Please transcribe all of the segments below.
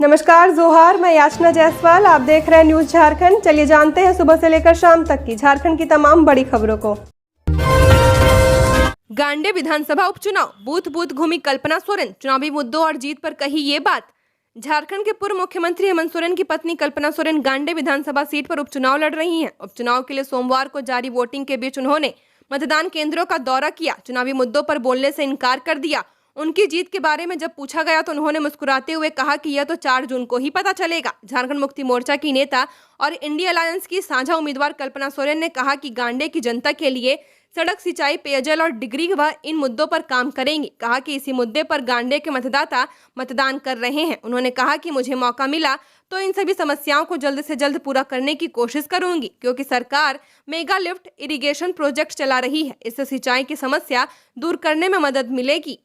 नमस्कार जोहार, मैं याचना जायसवाल। आप देख रहे हैं न्यूज झारखंड। चलिए जानते हैं सुबह से लेकर शाम तक की झारखंड की तमाम बड़ी खबरों को। गांडे विधानसभा उपचुनाव, बूथ बूथ घूमी कल्पना सोरेन, चुनावी मुद्दों और जीत पर कही ये बात। झारखंड के पूर्व मुख्यमंत्री हेमंत सोरेन की पत्नी कल्पना सोरेन गांडे विधानसभा सीट पर उपचुनाव लड़ रही हैं। उपचुनाव के लिए सोमवार को जारी वोटिंग के बीच उन्होंने मतदान केंद्रों का दौरा किया, चुनावी मुद्दों पर बोलने से इनकार कर दिया। उनकी जीत के बारे में जब पूछा गया तो उन्होंने मुस्कुराते हुए कहा कि यह तो 4 जून को ही पता चलेगा। झारखंड मुक्ति मोर्चा की नेता और इंडिया अलायंस की साझा उम्मीदवार कल्पना सोरेन ने कहा कि गांडे की जनता के लिए सड़क, सिंचाई, पेयजल और डिग्री वह इन मुद्दों पर काम करेंगी। कहा कि इसी मुद्दे पर गांडे के मतदाता मतदान कर रहे हैं। उन्होंने कहा कि मुझे मौका मिला तो इन सभी समस्याओं को जल्द से जल्द पूरा करने की कोशिश करूंगी, क्योंकि सरकार मेगा लिफ्ट इरिगेशन प्रोजेक्ट चला रही है। इससे सिंचाई की समस्या दूर करने में मदद मिलेगी।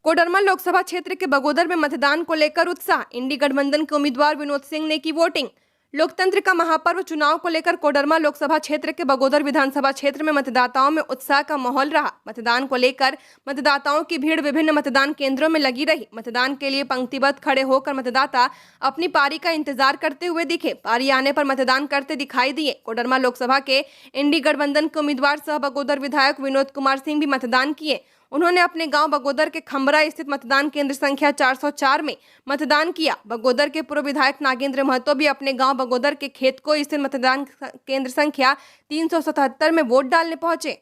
कोडरमा लोकसभा क्षेत्र के बगोदर में मतदान को लेकर उत्साह, इंडी गठबंधन के उम्मीदवार विनोद सिंह ने की वोटिंग। लोकतंत्र का महापर्व चुनाव को लेकर कोडरमा लोकसभा क्षेत्र के बगोदर विधानसभा क्षेत्र में मतदाताओं में उत्साह का माहौल रहा। मतदान को लेकर मतदाताओं की भीड़ विभिन्न मतदान केंद्रों में लगी रही। मतदान के लिए पंक्तिबद्ध खड़े होकर मतदाता अपनी पारी का इंतजार करते हुए दिखे। पारी आने पर मतदान करते दिखाई दिए। कोडरमा लोकसभा के इंडी गठबंधन के उम्मीदवार सह बगोदर विधायक विनोद कुमार सिंह भी मतदान किए। उन्होंने अपने गांव बगोदर के खंबरा स्थित मतदान केंद्र संख्या 404 में मतदान किया। बगोदर के पूर्व विधायक नागेंद्र महतो भी अपने गांव बगोदर के खेत को स्थित मतदान केंद्र संख्या 377 में वोट डालने पहुंचे।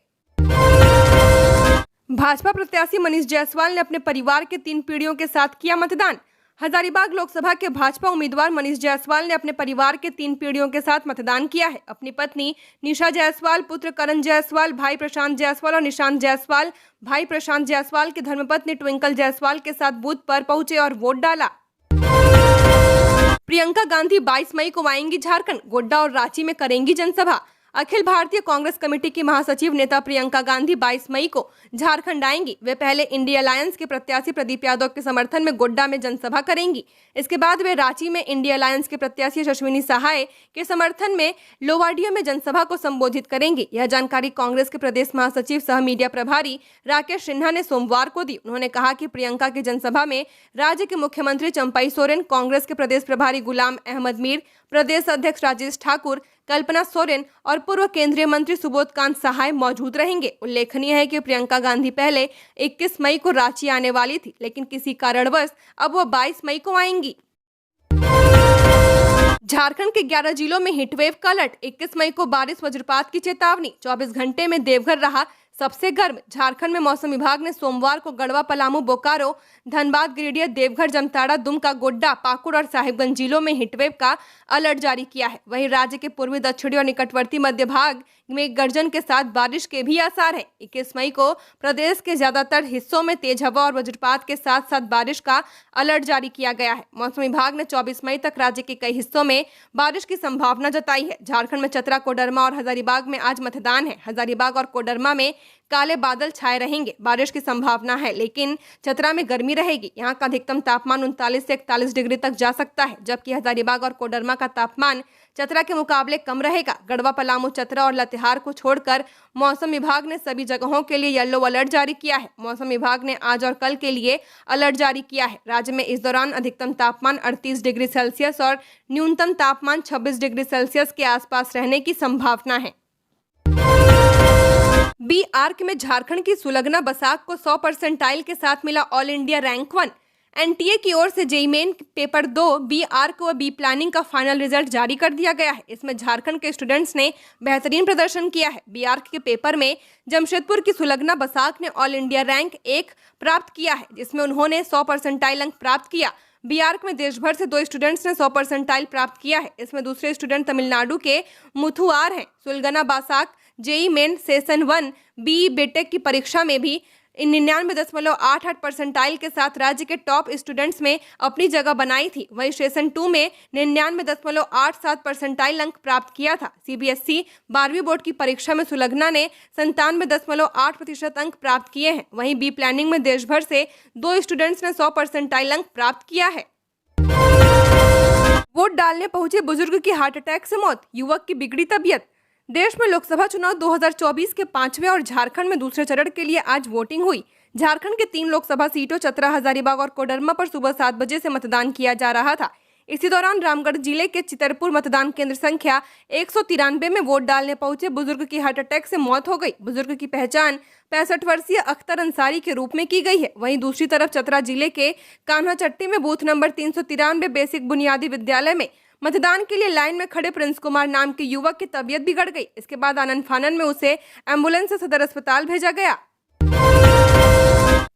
भाजपा प्रत्याशी मनीष जायसवाल ने अपने परिवार के 3 पीढ़ियों के साथ किया मतदान। हजारीबाग लोकसभा के भाजपा उम्मीदवार मनीष जायसवाल ने अपने परिवार के 3 पीढ़ियों के साथ मतदान किया है। अपनी पत्नी निशा जायसवाल, पुत्र करण जायसवाल, भाई प्रशांत जायसवाल और निशांत जायसवाल, भाई प्रशांत जायसवाल की धर्मपत्नी ट्विंकल जायसवाल के साथ बूथ पर पहुंचे और वोट डाला। प्रियंका गांधी 22 मई को आएंगी झारखंड, गोड्डा और रांची में करेंगी जनसभा। अखिल भारतीय कांग्रेस कमेटी की महासचिव नेता प्रियंका गांधी 22 मई को झारखंड आएंगी। वे पहले इंडिया अलायंस के प्रत्याशी प्रदीप यादव के समर्थन में गोड्डा में जनसभा करेंगी। इसके बाद वे रांची में इंडिया अलायंस के प्रत्याशी अश्विनी सहाय के समर्थन में लोवाडिया में जनसभा को संबोधित करेंगी। यह जानकारी कांग्रेस के प्रदेश महासचिव सह मीडिया प्रभारी राकेश सिन्हा ने सोमवार को दी। उन्होंने कहा कि प्रियंका की जनसभा में राज्य के मुख्यमंत्री चंपाई सोरेन, कांग्रेस के प्रदेश प्रभारी गुलाम अहमद मीर, प्रदेश अध्यक्ष राजेश ठाकुर, कल्पना सोरेन और पूर्व केंद्रीय मंत्री सुबोधकांत सहाय मौजूद रहेंगे। उल्लेखनीय है कि प्रियंका गांधी पहले 21 मई को रांची आने वाली थी, लेकिन किसी कारणवश अब वह 22 मई को आएंगी। झारखंड के 11 जिलों में हीटवेव का अलर्ट, 21 मई को बारिश वज्रपात की चेतावनी। 24 घंटे में देवघर रहा सबसे गर्म। झारखंड में मौसम विभाग ने सोमवार को गढ़वा, पलामू, बोकारो, धनबाद, गिरिडीह, देवघर, जमताड़ा, दुमका, गोड्डा, पाकुड़ और साहिबगंज जिलों में हीटवेव का अलर्ट जारी किया है। वहीं राज्य के पूर्वी, दक्षिणी और निकटवर्ती मध्य भाग में गर्जन के साथ बारिश के भी आसार है। 21 मई को प्रदेश के ज्यादातर हिस्सों में तेज हवा और वज्रपात के साथ साथ बारिश का अलर्ट जारी किया गया है। मौसम विभाग ने 24 मई तक राज्य के कई हिस्सों में बारिश की संभावना जताई है। झारखंड में चतरा, कोडरमा और हजारीबाग में आज मतदान है। हजारीबाग और कोडरमा में काले बादल छाए रहेंगे, बारिश की संभावना है, लेकिन चतरा में गर्मी रहेगी। यहाँ का अधिकतम तापमान 39 से 41 डिग्री तक जा सकता है, जबकि हजारीबाग और कोडरमा का तापमान चतरा के मुकाबले कम रहेगा। गढ़वा, पलामू, चतरा और लातेहार को छोड़कर मौसम विभाग ने सभी जगहों के लिए येलो अलर्ट जारी किया है। मौसम विभाग ने आज और कल के लिए अलर्ट जारी किया है। राज्य में इस दौरान अधिकतम तापमान 38 डिग्री सेल्सियस और न्यूनतम तापमान 26 डिग्री सेल्सियस के आसपास रहने की संभावना है। बी आर्क में झारखंड की सुलग्ना बसाक को 100 परसेंटाइल के साथ मिला ऑल इंडिया रैंक 1। एनटीए की ओर से JEE Main paper 2 B Arch व बी प्लानिंग का फाइनल रिजल्ट जारी कर दिया गया है। इसमें झारखंड के स्टूडेंट्स ने बेहतरीन प्रदर्शन किया है। बी आर्क के पेपर में जमशेदपुर की सुलग्ना बसाक ने ऑल इंडिया रैंक 1 प्राप्त किया है, जिसमें उन्होंने 100 परसेंटाइल अंक प्राप्त किया। बी आर्क में देश भर से 2 स्टूडेंट्स ने 100 परसेंटाइल प्राप्त किया है। इसमें दूसरे स्टूडेंट तमिलनाडु के मुथुआर हैं। Sulagna Basak JEE main session 1 B BTech की परीक्षा में भी 99.88 परसेंटाइल के साथ राज्य के टॉप स्टूडेंट्स में अपनी जगह बनाई थी। वहीं सेशन 2 में 99.87 परसेंटाइल अंक प्राप्त किया था। सीबीएसई 12वीं बोर्ड की परीक्षा में सुलग्ना ने 97.8% अंक प्राप्त किए हैं। वहीं बी प्लानिंग में देश भर से 2 स्टूडेंट्स ने 100 परसेंटाइल अंक प्राप्त किया है। वोट डालने पहुंचे बुजुर्ग की हार्ट अटैक से मौत, युवक की बिगड़ी तबीयत। देश में लोकसभा चुनाव 2024 के 5वें और झारखंड में दूसरे चरण के लिए आज वोटिंग हुई। झारखंड के 3 लोकसभा सीटों चतरा, हजारीबाग और कोडरमा पर सुबह 7 बजे से मतदान किया जा रहा था। इसी दौरान रामगढ़ जिले के चितरपुर मतदान केंद्र संख्या 193 में वोट डालने पहुंचे बुजुर्ग की हार्ट अटैक से मौत हो गई। बुजुर्ग की पहचान 65 वर्षीय अख्तर अंसारी के रूप में की गई है। वहीं दूसरी तरफ चतरा जिले के कान्हाचट्टी में बूथ नंबर 393 बेसिक बुनियादी विद्यालय में मतदान के लिए लाइन में खड़े प्रिंस कुमार नाम के युवक की तबीयत बिगड़ गई। इसके बाद आनन फानन में उसे एम्बुलेंस से सदर अस्पताल भेजा गया।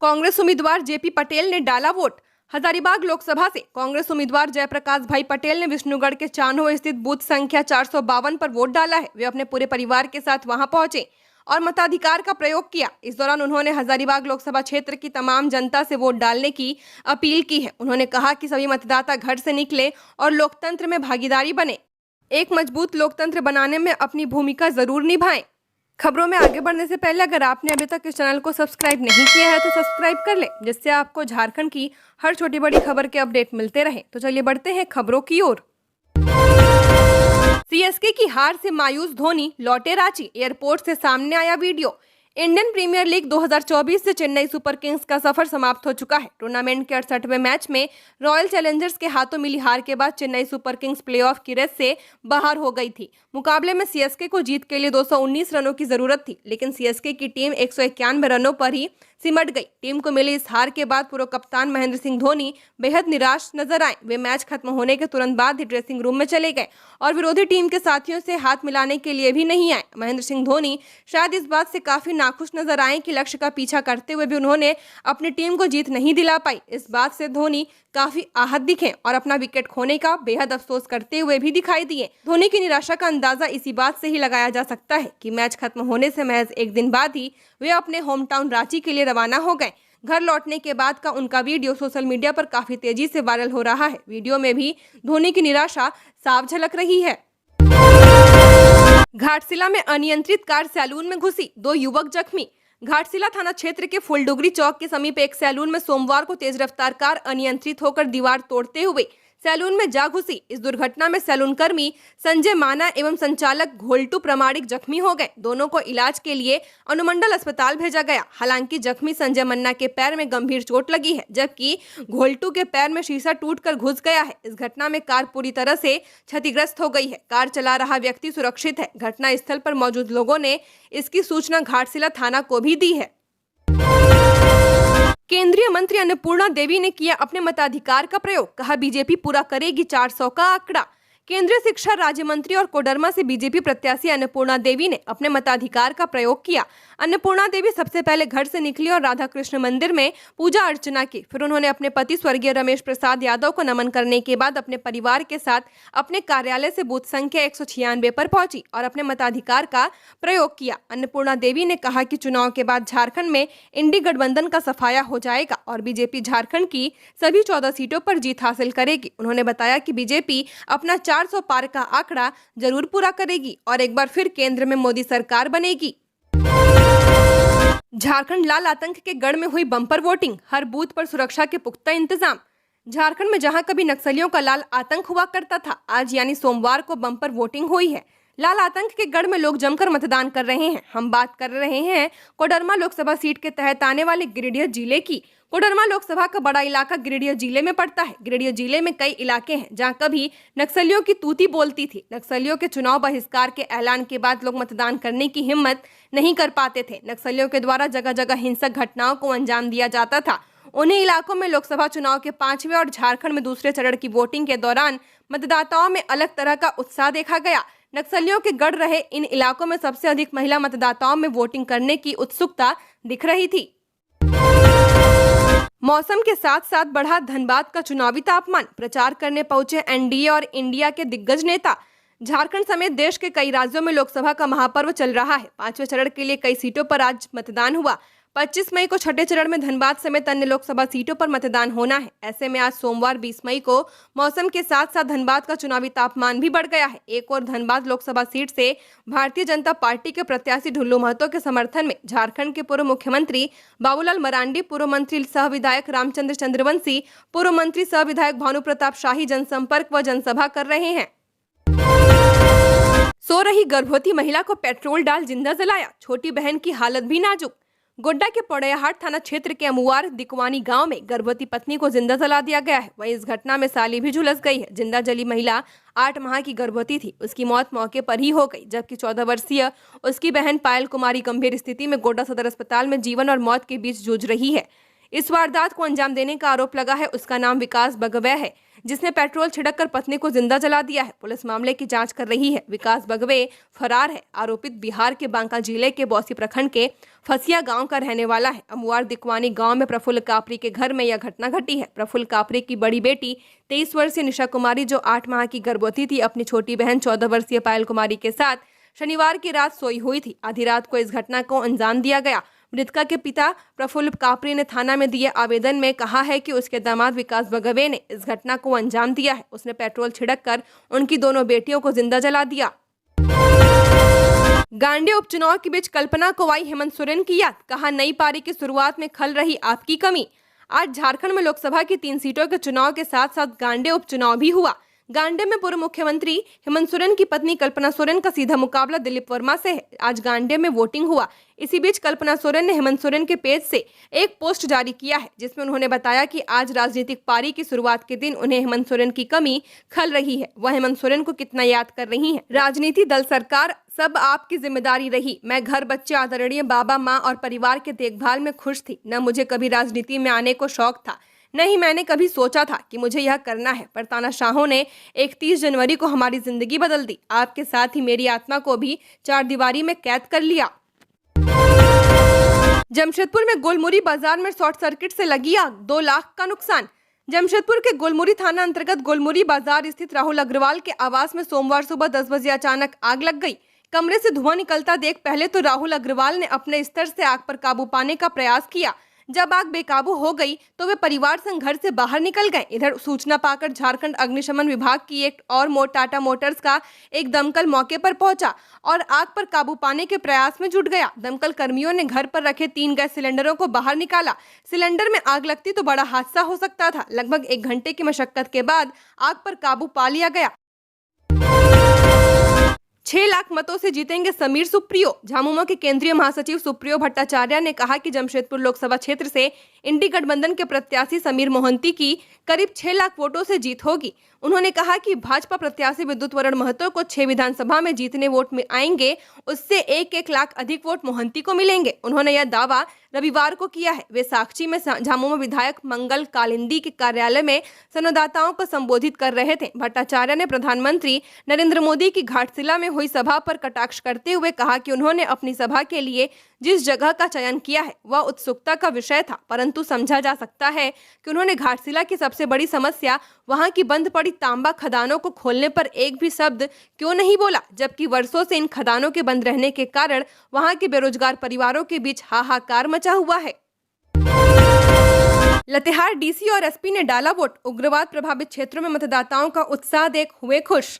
कांग्रेस उम्मीदवार जेपी पटेल ने डाला वोट। हजारीबाग लोकसभा से कांग्रेस उम्मीदवार जयप्रकाश भाई पटेल ने विष्णुगढ़ के चान्हो स्थित बूथ संख्या 452 पर वोट डाला है। वे अपने पूरे परिवार के साथ वहां पहुंचे और मताधिकार का प्रयोग किया। इस दौरान उन्होंने हजारीबाग लोकसभा क्षेत्र की तमाम जनता से वोट डालने की अपील की है। उन्होंने कहा कि सभी मतदाता घर से निकले और लोकतंत्र में भागीदारी बने। एक मजबूत लोकतंत्र बनाने में अपनी भूमिका जरूर निभाएं। खबरों में आगे बढ़ने से पहले अगर आपने अभी तक इस चैनल को सब्सक्राइब नहीं किया है तो सब्सक्राइब कर लें, जिससे आपको झारखंड की हर छोटी बड़ी खबर के अपडेट मिलते रहे। तो चलिए बढ़ते हैं खबरों की ओर। सीएसके की हार से मायूस धोनी लौटे रांची। एयरपोर्ट से सामने आया वीडियो। इंडियन प्रीमियर लीग 2024 से चेन्नई सुपर किंग्स का सफर समाप्त हो चुका है। टूर्नामेंट के 68वें मैच में रॉयल चैलेंजर्स के हाथों मिली हार के बाद चेन्नई सुपर किंग्स प्लेऑफ की रेस से बाहर हो गई थी। मुकाबले में सीएसके को जीत के लिए 219 रनों की जरूरत थी, लेकिन सीएसके की टीम 191 रनों पर ही सिमट गई। टीम को मिली इस हार के बाद पूर्व कप्तान महेंद्र सिंह धोनी बेहद निराश नजर आए। वे मैच खत्म होने के तुरंत बाद ही ड्रेसिंग रूम में चले गए और विरोधी टीम के साथियों से हाथ मिलाने के लिए भी नहीं आए। महेंद्र सिंह धोनी शायद इस बात से काफी नाखुश नजर आए कि लक्ष्य का पीछा करते हुए भी उन्होंने अपनी टीम को जीत नहीं दिला पाई। इस बात से धोनी काफी आहत दिखे और अपना विकेट खोने का बेहद अफसोस करते हुए भी दिखाई दिए। धोनी की निराशा का अंदाजा इसी बात से ही लगाया जा सकता है कि मैच खत्म होने से महज एक दिन बाद ही वे अपने होम टाउन रांची के लिए रवाना हो गए। घर लौटने के बाद का उनका वीडियो सोशल मीडिया पर काफी तेजी से वायरल हो रहा है। वीडियो में भी धोनी की निराशा साफ झलक रही है। घाटशिला में अनियंत्रित कार सैलून में घुसी, 2 युवक जख्मी। घाटशिला थाना क्षेत्र के फुलडुगरी चौक के समीप एक सैलून में सोमवार को तेज रफ्तार कार अनियंत्रित होकर दीवार तोड़ते हुए सैलून में जा घुसी। इस दुर्घटना में सैलून कर्मी संजय माना एवं संचालक घोलटू प्रमाणिक जख्मी हो गए। दोनों को इलाज के लिए अनुमंडल अस्पताल भेजा गया। हालांकि जख्मी संजय मन्ना के पैर में गंभीर चोट लगी है, जबकि घोलटू के पैर में शीशा टूटकर घुस गया है। इस घटना में कार पूरी तरह से क्षतिग्रस्त हो गई है। कार चला रहा व्यक्ति सुरक्षित है। घटना स्थल पर मौजूद लोगों ने इसकी सूचना घाटशिला थाना को भी दी है। केंद्रीय मंत्री अन्नपूर्णा देवी ने किया अपने मताधिकार का प्रयोग। कहा बीजेपी पूरा करेगी 400 का आंकड़ा। केंद्रीय शिक्षा राज्य मंत्री और कोडरमा से बीजेपी प्रत्याशी अन्नपूर्णा देवी ने अपने मताधिकार का प्रयोग किया। अन्नपूर्णा देवी सबसे पहले घर से निकली और राधा कृष्ण मंदिर में पूजा अर्चना की। फिर उन्होंने अपने पति स्वर्गीय रमेश प्रसाद यादव को नमन करने के बाद अपने परिवार के साथ अपने कार्यालय से बूथ संख्या 196 पर पहुंची और अपने मताधिकार का प्रयोग किया। अन्नपूर्णा देवी ने कहा कि चुनाव के बाद झारखंड में इंडी गठबंधन का सफाया हो जाएगा और बीजेपी झारखंड की सभी 14 सीटों पर जीत हासिल करेगी। उन्होंने बताया कि बीजेपी अपना 400 पार का आंकड़ा जरूर पूरा करेगी और एक बार फिर केंद्र में मोदी सरकार बनेगी। झारखंड लाल आतंक के गढ़ में हुई बम्पर वोटिंग, हर बूथ पर सुरक्षा के पुख्ता इंतजाम। झारखंड में जहां कभी नक्सलियों का लाल आतंक हुआ करता था, आज यानी सोमवार को बम्पर वोटिंग हुई है। लाल आतंक के गढ़ में लोग जमकर मतदान कर रहे हैं। हम बात कर रहे हैं कोडरमा लोकसभा सीट के तहत आने वाले गिरिडीह जिले की। कोडरमा लोकसभा का बड़ा इलाका गिरिडीह जिले में पड़ता है। गिरिडीह जिले में कई इलाके हैं जहां कभी नक्सलियों की तूती बोलती थी। नक्सलियों के चुनाव बहिष्कार के ऐलान के बाद लोग मतदान करने की हिम्मत नहीं कर पाते थे। नक्सलियों के द्वारा जगह जगह हिंसक घटनाओं को अंजाम दिया जाता था। उन्हीं इलाकों में लोकसभा चुनाव के 5वें और झारखंड में दूसरे चरण की वोटिंग के दौरान मतदाताओं में अलग तरह का उत्साह देखा गया। नक्सलियों के गढ़ रहे इन इलाकों में सबसे अधिक महिला मतदाताओं में वोटिंग करने की उत्सुकता दिख रही थी। मौसम के साथ साथ बढ़ा धनबाद का चुनावी तापमान। प्रचार करने पहुंचे एनडीए और इंडिया के दिग्गज नेता। झारखंड समेत देश के कई राज्यों में लोकसभा का महापर्व चल रहा है। 5वें चरण के लिए कई सीटों पर आज मतदान हुआ। 25 मई को छठे चरण में धनबाद समेत अन्य लोकसभा सीटों पर मतदान होना है। ऐसे में आज सोमवार 20 मई को मौसम के साथ साथ धनबाद का चुनावी तापमान भी बढ़ गया है। एक और धनबाद लोकसभा सीट से भारतीय जनता पार्टी के प्रत्याशी ढुल्लू महतो के समर्थन में झारखंड के पूर्व मुख्यमंत्री बाबूलाल मरांडी, पूर्व मंत्री सह विधायक रामचंद्र चंद्रवंशी, पूर्व मंत्री सह विधायक भानु प्रताप शाही जनसंपर्क व जनसभा कर रहे हैं। सो रही गर्भवती महिला को पेट्रोल डाल जिंदा जलाया, छोटी बहन की हालत भी नाजुक। गोड्डा के पौड़ैयाहाट थाना क्षेत्र के अमुआर दिकवानी गांव में गर्भवती पत्नी को जिंदा जला दिया गया है। वहीं इस घटना में साली भी झुलस गई है। जिंदा जली महिला 8 माह की गर्भवती थी। उसकी मौत मौके पर ही हो गई, जबकि 14 वर्षीय उसकी बहन पायल कुमारी गंभीर स्थिति में गोड्डा सदर अस्पताल में जीवन और मौत के बीच जूझ रही है। इस वारदात को अंजाम देने का आरोप लगा है। उसका नाम विकास बगवे है, जिसने पेट्रोल छिड़ककर पत्नी को जिंदा जला दिया है। पुलिस मामले की जांच कर रही है। विकास बगवे फरार है। आरोपित बिहार के बांका जिले के बौसी प्रखंड के फसिया गांव का रहने वाला है। अमुआर दिकवानी गांव में प्रफुल्ल कापरी के घर में यह घटना घटी है। प्रफुल्ल कापरी की बड़ी बेटी 23 वर्षीय निशा कुमारी, जो 8 माह की गर्भवती थी, अपनी छोटी बहन 14 वर्षीय पायल कुमारी के साथ शनिवार की रात सोई हुई थी। आधी रात को इस घटना को अंजाम दिया गया। मृतका के पिता प्रफुल्ल कापरी ने थाना में दिए आवेदन में कहा है कि उसके दामाद विकास बगवे ने इस घटना को अंजाम दिया है। उसने पेट्रोल छिड़ककर उनकी दोनों बेटियों को जिंदा जला दिया। गांडे उपचुनाव के बीच कल्पना को आई हेमंत सोरेन की याद। कहा, नई पारी की शुरुआत में खल रही आपकी कमी। आज झारखंड में लोकसभा की 3 सीटों के चुनाव के साथ साथ गांडे उपचुनाव भी हुआ। गांडे में पूर्व मुख्यमंत्री हेमंत सोरेन की पत्नी कल्पना सोरेन का सीधा मुकाबला दिलीप वर्मा से है। आज गांडे में वोटिंग हुआ। इसी बीच कल्पना सोरेन ने हेमंत सोरेन के पेज से एक पोस्ट जारी किया है, जिसमें उन्होंने बताया कि आज राजनीतिक पारी की शुरुआत के दिन उन्हें हेमंत सोरेन की कमी खल रही है। वह हेमंत सोरेन को कितना याद कर रही हैं। राजनीति, दल, सरकार सब आपकी जिम्मेदारी रही। मैं घर, बच्चे, आदरणीय बाबा, माँ और परिवार के देखभाल में खुश थी। न मुझे कभी राजनीति में आने को शौक था, नहीं मैंने कभी सोचा था कि मुझे यह करना है, पर तानाशाहों ने 31 जनवरी को हमारी जिंदगी बदल दी। आपके साथ ही मेरी आत्मा को भी 4 दीवारी में कैद कर लिया। जमशेदपुर में गुलमुरी बाजार में शॉर्ट सर्किट से लगी आग, 2 लाख का नुकसान। जमशेदपुर के गुलमुरी थाना अंतर्गत गुलमुरी बाजार स्थित राहुल अग्रवाल के आवास में सोमवार सुबह 10 बजे अचानक आग लग गई। कमरे से धुआं निकलता देख पहले तो राहुल अग्रवाल ने अपने स्तर से आग पर काबू पाने का प्रयास किया। जब आग बेकाबू हो गई तो वे परिवार संग घर से बाहर निकल गए। इधर सूचना पाकर झारखंड अग्निशमन विभाग की एक और टाटा मोटर्स का एक दमकल मौके पर पहुंचा और आग पर काबू पाने के प्रयास में जुट गया। दमकल कर्मियों ने घर पर रखे 3 गैस सिलेंडरों को बाहर निकाला। सिलेंडर में आग लगती तो बड़ा हादसा हो सकता था। लगभग 1 घंटे की मशक्कत के बाद आग पर काबू पा लिया गया। 6 लाख मतों से जीतेंगे समीर सुप्रियो। झामुमो के केंद्रीय महासचिव सुप्रियो भट्टाचार्य ने कहा कि जमशेदपुर लोकसभा क्षेत्र से इंडी गठबंधन के प्रत्याशी समीर मोहंती की करीब 6 लाख वोटों से जीत होगी। उन्होंने कहा कि भाजपा प्रत्याशी विद्युत वरण महतो को 6 विधानसभा में जीतने वोट में आएंगे, उससे 1-1 लाख अधिक वोट मोहंती को मिलेंगे। उन्होंने यह दावा रविवार को किया है। वे साक्षी में झामुमो विधायक मंगल कालिंदी के कार्यालय में संवाददाताओं को संबोधित कर रहे थे। भट्टाचार्य ने प्रधानमंत्री नरेंद्र मोदी की घाटशिला में हुई सभा पर कटाक्ष करते हुए कहा कि उन्होंने अपनी सभा के लिए जिस जगह का चयन किया है वह उत्सुकता का विषय था, परंतु समझा जा सकता है कि उन्होंने घाटशिला की सबसे बड़ी समस्या वहां की बंद पड़ी तांबा खदानों को खोलने पर एक भी शब्द क्यों नहीं बोला, जबकि वर्षों से इन खदानों के बंद रहने के कारण वहां के बेरोजगार परिवारों के बीच हाहाकार मचा हुआ है। लातेहार डीसी और एसपी ने डाला वोट। उग्रवाद प्रभावित क्षेत्रों में मतदाताओं का उत्साह देख हुए खुश।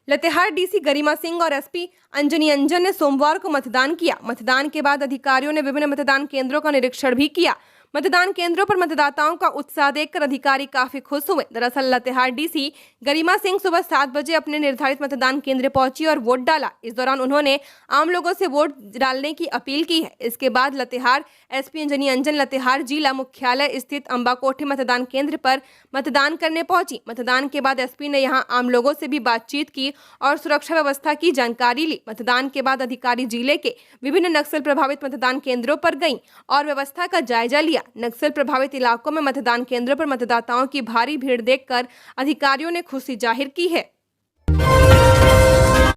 लातेहार डीसी गरिमा सिंह और एसपी अंजनी अंजन ने सोमवार को मतदान किया। मतदान के बाद अधिकारियों ने विभिन्न मतदान केंद्रों का निरीक्षण भी किया। मतदान केंद्रों पर मतदाताओं का उत्साह देखकर अधिकारी काफी खुश हुए। दरअसल लातेहार डीसी गरिमा सिंह सुबह 7 बजे अपने निर्धारित मतदान केंद्र पहुंची और वोट डाला। इस दौरान उन्होंने आम लोगों से वोट डालने की अपील की है। इसके बाद लातेहार एसपी अंजनी अंजन लातेहार जिला मुख्यालय स्थित अंबाकोठी मतदान केंद्र पर मतदान करने पहुंची। मतदान के बाद एसपी ने यहां आम लोगों से भी बातचीत की और सुरक्षा व्यवस्था की जानकारी ली। मतदान के बाद अधिकारी जिले के विभिन्न नक्सल प्रभावित मतदान केंद्रों पर गईं और व्यवस्था का जायजा लिया। नक्सल प्रभावित इलाकों में मतदान केंद्रों पर मतदाताओं की भारी भीड़ देखकर अधिकारियों ने खुशी जाहिर की है।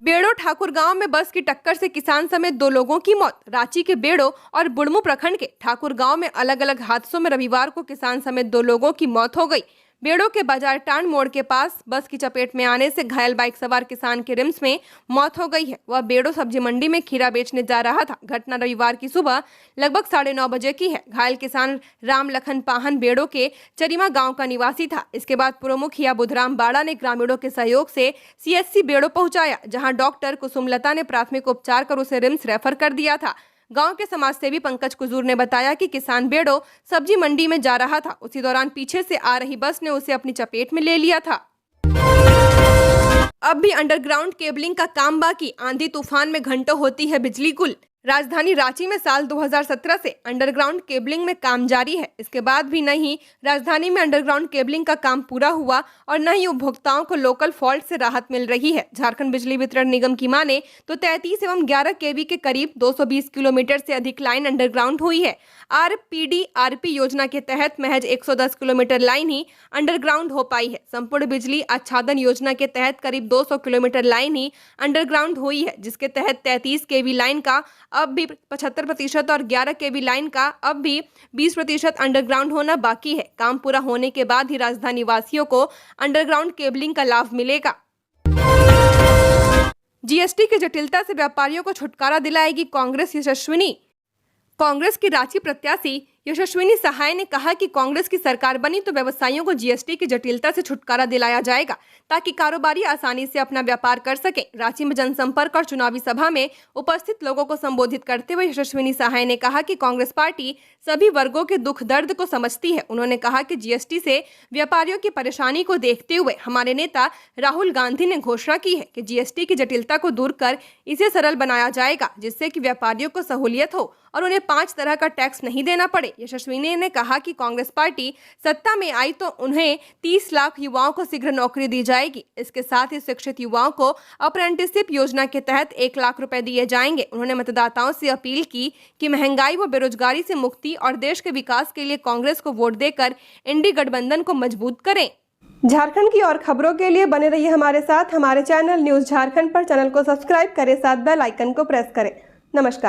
बेड़ो ठाकुर गांव में बस की टक्कर से किसान समेत 2 लोगों की मौत। रांची के बेड़ो और बुढ़मू प्रखंड के ठाकुर गांव में अलग अलग हादसों में रविवार को किसान समेत 2 लोगों की मौत हो गई। बेड़ो के बाजार टांड मोड़ के पास बस की चपेट में आने से घायल बाइक सवार किसान की रिम्स में मौत हो गई है। वह बेड़ो सब्जी मंडी में खीरा बेचने जा रहा था। घटना रविवार की सुबह लगभग 9:30 बजे की है। घायल किसान राम लखन पाहन बेड़ो के चरीमा गांव का निवासी था। इसके बाद पूर्व मुखिया बुधराम बाड़ा ने ग्रामीणों के सहयोग से CHC बेड़ो पहुंचाया, जहां डॉक्टर कुसुमलता ने प्राथमिक उपचार कर उसे रिम्स रेफर कर दिया था। गांव के समाजसेवी पंकज कुजूर ने बताया कि किसान बेड़ो सब्जी मंडी में जा रहा था। उसी दौरान पीछे से आ रही बस ने उसे अपनी चपेट में ले लिया था। अब भी अंडरग्राउंड केबलिंग का काम बाकी। आंधी तूफान में घंटों होती है बिजली गुल। राजधानी रांची में साल 2017 से अंडरग्राउंड केबलिंग में काम जारी है। इसके बाद भी न ही राजधानी में अंडरग्राउंड केबलिंग का काम पूरा हुआ और न ही उपभोक्ताओं को लोकल फॉल्ट से राहत मिल रही है। झारखंड बिजली वितरण निगम की माने तो 33 एवं 11 केवी के करीब 220 किलोमीटर से अधिक लाइन अंडरग्राउंड हुई है। RPDRP योजना के तहत महज 110 किलोमीटर लाइन ही अंडरग्राउंड हो पाई है। संपूर्ण बिजली आच्छादन योजना के तहत करीब 200 किलोमीटर लाइन ही अंडरग्राउंड हुई है, जिसके तहत 33 केवी लाइन का अब भी 75% और 11 केवी लाइन का अब भी 20% अंडरग्राउंड होना बाकी है। काम पूरा होने के बाद ही राजधानी वासियों को अंडरग्राउंड केबलिंग का लाभ मिलेगा। जीएसटी की जटिलता से व्यापारियों को छुटकारा दिलाएगी कांग्रेस यशस्विनी। कांग्रेस की रांची प्रत्याशी यशस्विनी सहाय ने कहा कि कांग्रेस की सरकार बनी तो व्यवसायियों को जीएसटी की जटिलता से छुटकारा दिलाया जाएगा ताकि कारोबारी आसानी से अपना व्यापार कर सके। रांची में जनसंपर्क और चुनावी सभा में उपस्थित लोगों को संबोधित करते हुए यशस्विनी सहाय ने कहा कि कांग्रेस पार्टी सभी वर्गों के दुख दर्द को समझती है। उन्होंने कहा कि जीएसटी से व्यापारियों की परेशानी को देखते हुए हमारे नेता राहुल गांधी ने घोषणा की है कि जीएसटी की जटिलता को दूर कर इसे सरल बनाया जाएगा, जिससे कि व्यापारियों को सहूलियत हो और उन्हें 5 तरह का टैक्स नहीं देना पड़े। यशस्विनी ने कहा कि कांग्रेस पार्टी सत्ता में आई तो उन्हें 30 लाख युवाओं को शीघ्र नौकरी दी जाएगी। इसके साथ ही शिक्षित युवाओं को अप्रेंटिसशिप योजना के तहत 1 लाख रुपए दिए जाएंगे। उन्होंने मतदाताओं से अपील की कि महंगाई व बेरोजगारी से मुक्ति और देश के विकास के लिए कांग्रेस को वोट देकर इंडी गठबंधन को मजबूत करें। झारखंड की और खबरों के लिए बने रहिए हमारे साथ। हमारे चैनल न्यूज झारखंड पर चैनल को सब्सक्राइब करें, साथ बेल आइकन को प्रेस करें। नमस्कार।